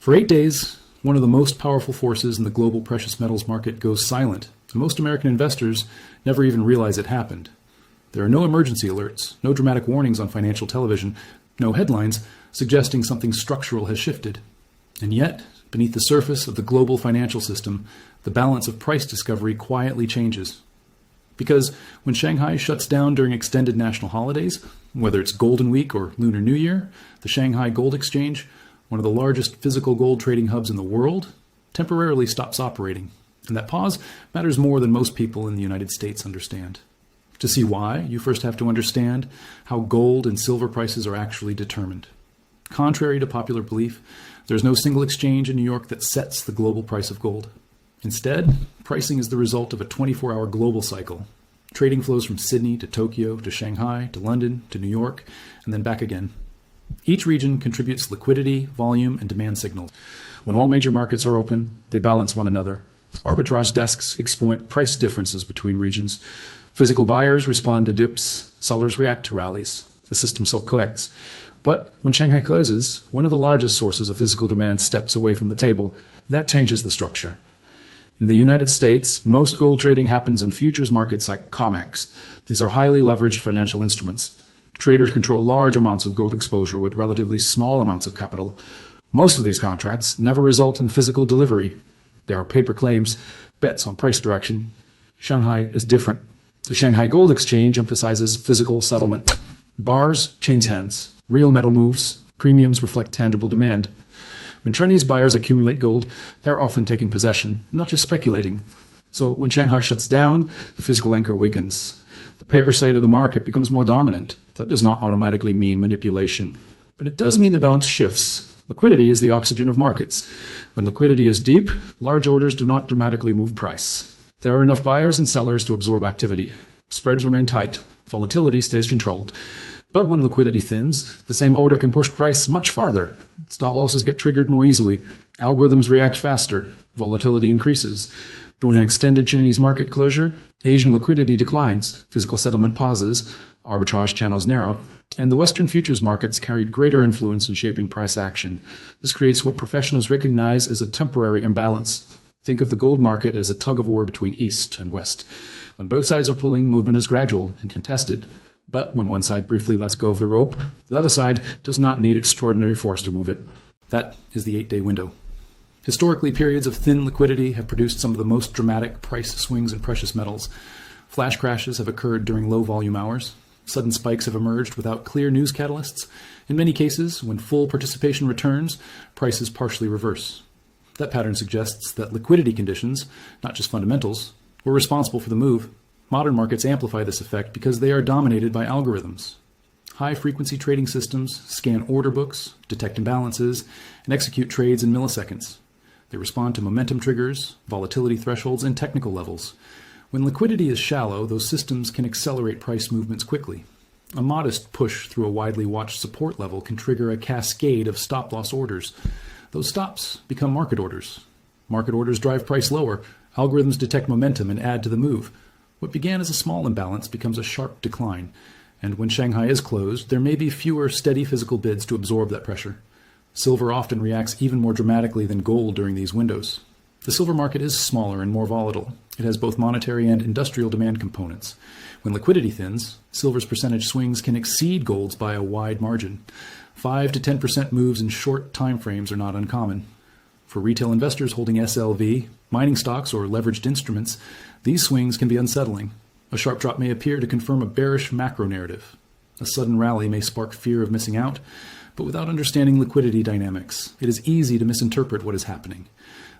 For 8 days, one of the most powerful forces in the global precious metals market goes silent, and most American investors never even realize it happened. There are no emergency alerts, no dramatic warnings on financial television, no headlines suggesting something structural has shifted. And yet, beneath the surface of the global financial system, the balance of price discovery quietly changes. Because when Shanghai shuts down during extended national holidays, whether it's Golden Week or Lunar New Year, the Shanghai Gold Exchange, one of the largest physical gold trading hubs in the world, temporarily stops operating. And that pause matters more than most people in the United States understand. To see why, you first have to understand how gold and silver prices are actually determined. Contrary to popular belief, there's no single exchange in New York that sets the global price of gold. Instead, pricing is the result of a 24-hour global cycle. Trading flows from Sydney to Tokyo to Shanghai to London to New York, and then back again. Each region contributes liquidity, volume, and demand signals. When all major markets are open, they balance one another. Arbitrage desks exploit price differences between regions. Physical buyers respond to dips, sellers react to rallies. The system self-collects. But when Shanghai closes, one of the largest sources of physical demand steps away from the table. That changes the structure. In the United States, most gold trading happens in futures markets like COMEX. These are highly leveraged financial instruments. Traders control large amounts of gold exposure with relatively small amounts of capital. Most of these contracts never result in physical delivery. There are paper claims, bets on price direction. Shanghai is different. The Shanghai Gold Exchange emphasizes physical settlement. Bars change hands. Real metal moves. Premiums reflect tangible demand. When Chinese buyers accumulate gold, they're often taking possession, not just speculating. So when Shanghai shuts down, the physical anchor weakens. The paper side of the market becomes more dominant. That does not automatically mean manipulation, but it does mean the balance shifts. Liquidity is the oxygen of markets. When liquidity is deep, large orders do not dramatically move price. There are enough buyers and sellers to absorb activity. Spreads remain tight. Volatility stays controlled. But when liquidity thins, the same order can push price much farther. Stop losses get triggered more easily. Algorithms react faster. Volatility increases. During an extended Chinese market closure, Asian liquidity declines. Physical settlement pauses. Arbitrage channels narrow. And the Western futures markets carried greater influence in shaping price action. This creates what professionals recognize as a temporary imbalance. Think of the gold market as a tug-of-war between East and West. When both sides are pulling, movement is gradual and contested. But when one side briefly lets go of the rope, the other side does not need extraordinary force to move it. That is the 8-day window. Historically, periods of thin liquidity have produced some of the most dramatic price swings in precious metals. Flash crashes have occurred during low volume hours. Sudden spikes have emerged without clear news catalysts. In many cases, when full participation returns, prices partially reverse. That pattern suggests that liquidity conditions, not just fundamentals, were responsible for the move. Modern markets amplify this effect because they are dominated by algorithms. High-frequency trading systems scan order books, detect imbalances, and execute trades in milliseconds. They respond to momentum triggers, volatility thresholds, and technical levels. When liquidity is shallow, those systems can accelerate price movements quickly. A modest push through a widely watched support level can trigger a cascade of stop-loss orders. Those stops become market orders. Market orders drive price lower. Algorithms detect momentum and add to the move. What began as a small imbalance becomes a sharp decline, and when Shanghai is closed, there may be fewer steady physical bids to absorb that pressure. Silver often reacts even more dramatically than gold during these windows. The silver market is smaller and more volatile. It has both monetary and industrial demand components. When liquidity thins, silver's percentage swings can exceed gold's by a wide margin. 5 to 10% moves in short time frames are not uncommon. For retail investors holding SLV, mining stocks, or leveraged instruments, these swings can be unsettling. A sharp drop may appear to confirm a bearish macro narrative. A sudden rally may spark fear of missing out, but without understanding liquidity dynamics, it is easy to misinterpret what is happening.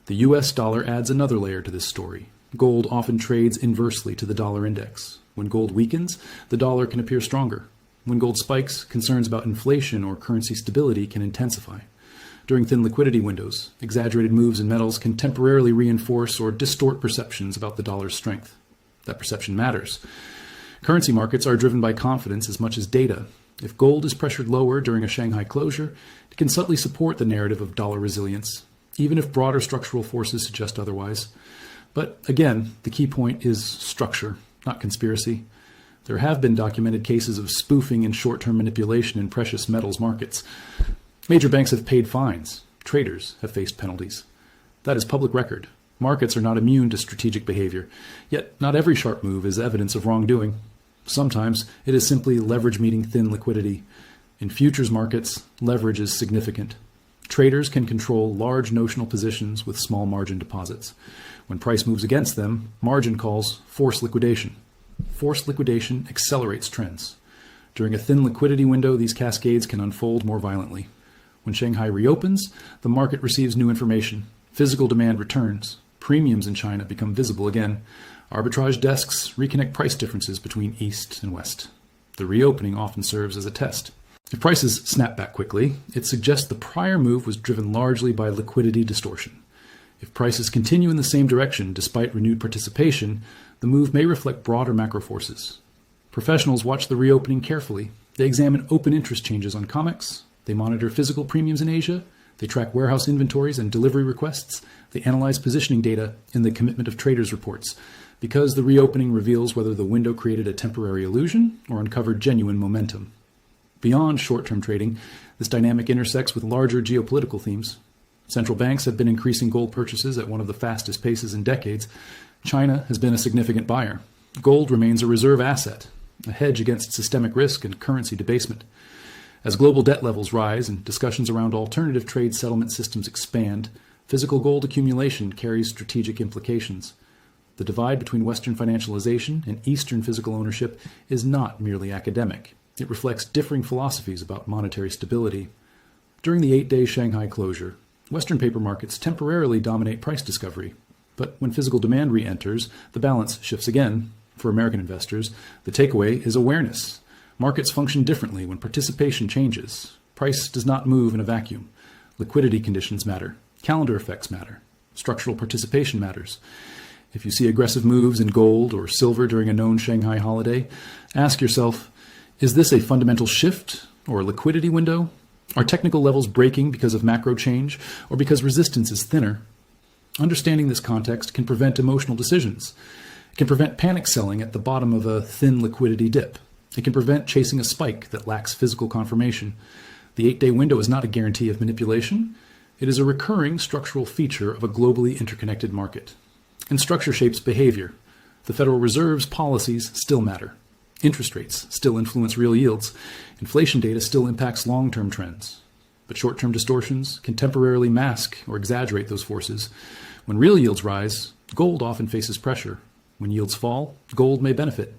The US dollar adds another layer to this story. Gold often trades inversely to the dollar index. When gold weakens, the dollar can appear stronger. When gold spikes, concerns about inflation or currency stability can intensify. During thin liquidity windows, exaggerated moves in metals can temporarily reinforce or distort perceptions about the dollar's strength. That perception matters. Currency markets are driven by confidence as much as data. If gold is pressured lower during a Shanghai closure, it can subtly support the narrative of dollar resilience, even if broader structural forces suggest otherwise. But again, the key point is structure, not conspiracy. There have been documented cases of spoofing and short-term manipulation in precious metals markets. Major banks have paid fines. Traders have faced penalties. That is public record. Markets are not immune to strategic behavior, yet not every sharp move is evidence of wrongdoing. Sometimes it is simply leverage meeting thin liquidity. In futures markets, leverage is significant. Traders can control large notional positions with small margin deposits. When price moves against them, margin calls force liquidation. Forced liquidation accelerates trends. During a thin liquidity window, these cascades can unfold more violently. When Shanghai reopens, the market receives new information. Physical demand returns. Premiums in China become visible again. Arbitrage desks reconnect price differences between East and West. The reopening often serves as a test. If prices snap back quickly, it suggests the prior move was driven largely by liquidity distortion. If prices continue in the same direction despite renewed participation, the move may reflect broader macro forces. Professionals watch the reopening carefully. They examine open interest changes on COMEX. They monitor physical premiums in Asia. They track warehouse inventories and delivery requests. They analyze positioning data in the commitment of traders reports, because the reopening reveals whether the window created a temporary illusion or uncovered genuine momentum. Beyond short-term trading, this dynamic intersects with larger geopolitical themes. Central banks have been increasing gold purchases at one of the fastest paces in decades. China has been a significant buyer. Gold remains a reserve asset, a hedge against systemic risk and currency debasement. As global debt levels rise and discussions around alternative trade settlement systems expand, physical gold accumulation carries strategic implications. The divide between Western financialization and Eastern physical ownership is not merely academic. It reflects differing philosophies about monetary stability. During the 8-day Shanghai closure, Western paper markets temporarily dominate price discovery. But when physical demand re-enters, the balance shifts again. For American investors, the takeaway is awareness. Markets function differently when participation changes. Price does not move in a vacuum. Liquidity conditions matter. Calendar effects matter. Structural participation matters. If you see aggressive moves in gold or silver during a known Shanghai holiday, ask yourself, is this a fundamental shift or a liquidity window? Are technical levels breaking because of macro change or because resistance is thinner? Understanding this context can prevent emotional decisions. It can prevent panic selling at the bottom of a thin liquidity dip. It can prevent chasing a spike that lacks physical confirmation. The 8-day window is not a guarantee of manipulation. It is a recurring structural feature of a globally interconnected market. And structure shapes behavior. The Federal Reserve's policies still matter. Interest rates still influence real yields. Inflation data still impacts long-term trends. But short-term distortions can temporarily mask or exaggerate those forces. When real yields rise, gold often faces pressure. When yields fall, gold may benefit.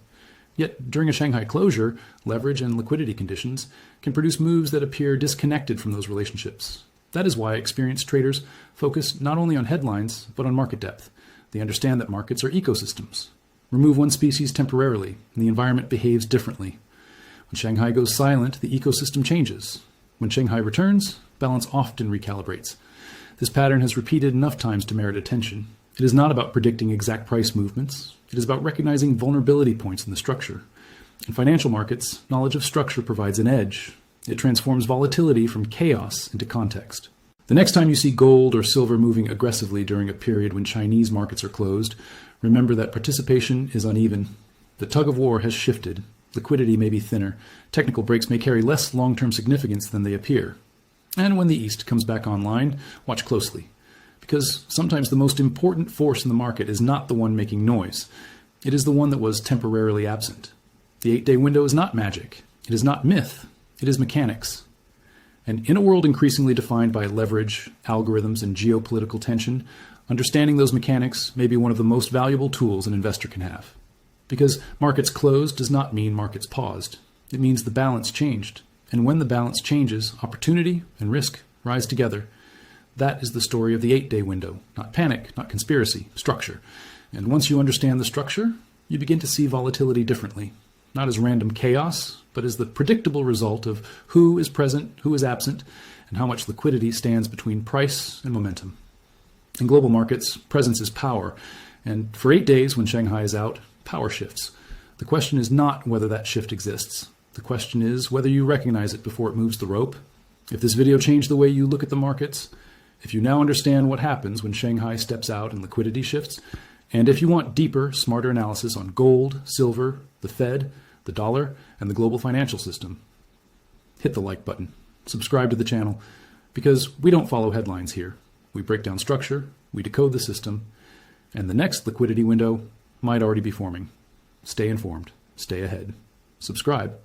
Yet, during a Shanghai closure, leverage and liquidity conditions can produce moves that appear disconnected from those relationships. That is why experienced traders focus not only on headlines, but on market depth. They understand that markets are ecosystems. Remove one species temporarily, and the environment behaves differently. When Shanghai goes silent, the ecosystem changes. When Shanghai returns, balance often recalibrates. This pattern has repeated enough times to merit attention. It is not about predicting exact price movements. It is about recognizing vulnerability points in the structure. In financial markets, knowledge of structure provides an edge. It transforms volatility from chaos into context. The next time you see gold or silver moving aggressively during a period when Chinese markets are closed, remember that participation is uneven. The tug of war has shifted. Liquidity may be thinner. Technical breaks may carry less long-term significance than they appear. And when the East comes back online, watch closely. Because sometimes the most important force in the market is not the one making noise. It is the one that was temporarily absent. The 8-day window is not magic. It is not myth. It is mechanics. And in a world increasingly defined by leverage, algorithms, and geopolitical tension, understanding those mechanics may be one of the most valuable tools an investor can have. Because markets closed does not mean markets paused. It means the balance changed. And when the balance changes, opportunity and risk rise together. That is the story of the 8-day window. Not panic, not conspiracy, structure. And once you understand the structure, you begin to see volatility differently. Not as random chaos, but as the predictable result of who is present, who is absent, and how much liquidity stands between price and momentum. In global markets, presence is power. And for 8 days, when Shanghai is out, power shifts. The question is not whether that shift exists. The question is whether you recognize it before it moves the rope. If this video changed the way you look at the markets, if you now understand what happens when Shanghai steps out and liquidity shifts, and if you want deeper, smarter analysis on gold, silver, the Fed, the dollar, and the global financial system, hit the like button, subscribe to the channel, Because we don't follow headlines here. We break down structure, we decode the system, and the next liquidity window might already be forming. Stay informed. Stay ahead. Subscribe.